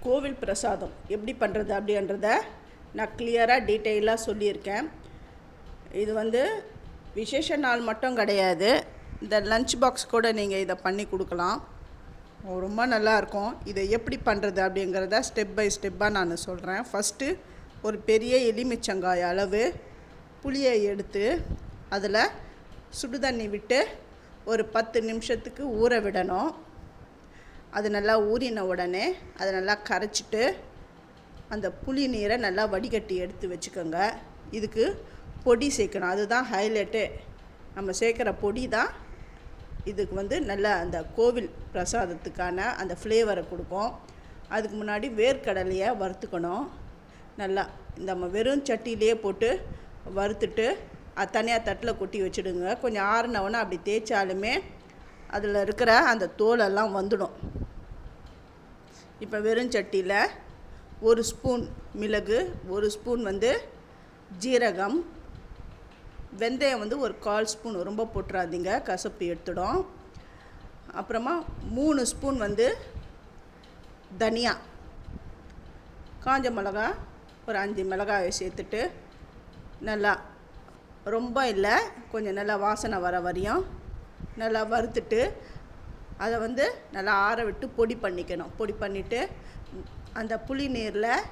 கோவில் பிரசாதம் எப்படி பண்ணுறது அப்படின்றத நான் கிளியராக டீட்டெயிலாக சொல்லியிருக்கேன். இது விசேஷ நாள் மட்டும் கிடையாது, இந்த லஞ்ச் பாக்ஸ் கூட நீங்கள் இதை பண்ணி கொடுக்கலாம். ரொம்ப நல்லாயிருக்கும். இதை எப்படி பண்ணுறது அப்படிங்கிறத ஸ்டெப் பை ஸ்டெப்பாக நான் சொல்கிறேன். ஃபஸ்ட்டு ஒரு பெரிய எலுமிச்சங்காய் அளவு புளியை எடுத்து அதில் சுடுதண்ணி விட்டு ஒரு 10 நிமிஷத்துக்கு ஊற விடணும். அது நல்லா ஊறின உடனே அதை நல்லா கரைச்சிட்டு அந்த புளி நீரை நல்லா வடிகட்டி எடுத்து வச்சுக்கோங்க. இதுக்கு பொடி சேர்க்கணும், அதுதான் ஹைலைட்டு. நம்ம சேர்க்குற பொடி தான் இதுக்கு நல்லா அந்த கோவில் பிரசாதத்துக்கான அந்த ஃப்ளேவரை கொடுக்கும். அதுக்கு முன்னாடி வேர்க்கடலையை வறுத்துக்கணும். நல்லா நம்ம வெறும் சட்டியிலே போட்டு வறுத்துட்டு அது தனியாக தட்டில் கொட்டி வச்சுடுங்க. கொஞ்சம் ஆறுனவொன்னே அப்படி தேய்ச்சாலுமே அதில் இருக்கிற அந்த தோலெல்லாம் வந்துடும். இப்போ வெறும் சட்டியில் 1 ஸ்பூன் மிளகு, 1 ஸ்பூன் ஜீரகம், வெந்தயம் 1/4 ஸ்பூன், ரொம்ப போட்டுறாதீங்க, கசப்பு எடுத்துடும். அப்புறமா 3 ஸ்பூன் தனியா, காஞ்ச மிளகா ஒரு 5 மிளகாயை சேர்த்துட்டு நல்லா, ரொம்ப இல்லை, கொஞ்சம் நல்லா வாசனை வர வரையும் நல்லா வறுத்துட்டு அதை நல்லா ஆற விட்டு பொடி பண்ணிக்கணும். பொடி பண்ணிவிட்டு அந்த புளி நீரில்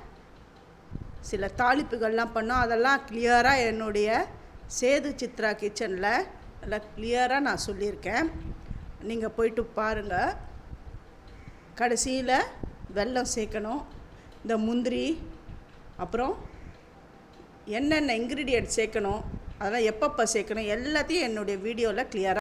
சில தாளிப்புகள்லாம் பண்ணோம். அதெல்லாம் கிளியராக என்னுடைய சேது சித்ரா கிச்சனில் நல்லா கிளியராக நான் சொல்லியிருக்கேன், நீங்கள் போயிட்டு பாருங்கள். கடைசியில் வெல்லம் சேர்க்கணும். இந்த முந்திரி அப்புறம் என்னென்ன இன்க்ரீடியன்ட் சேர்க்கணும், அதெல்லாம் எப்பப்போ சேர்க்கணும் எல்லாத்தையும் என்னுடைய வீடியோவில் கிளியராக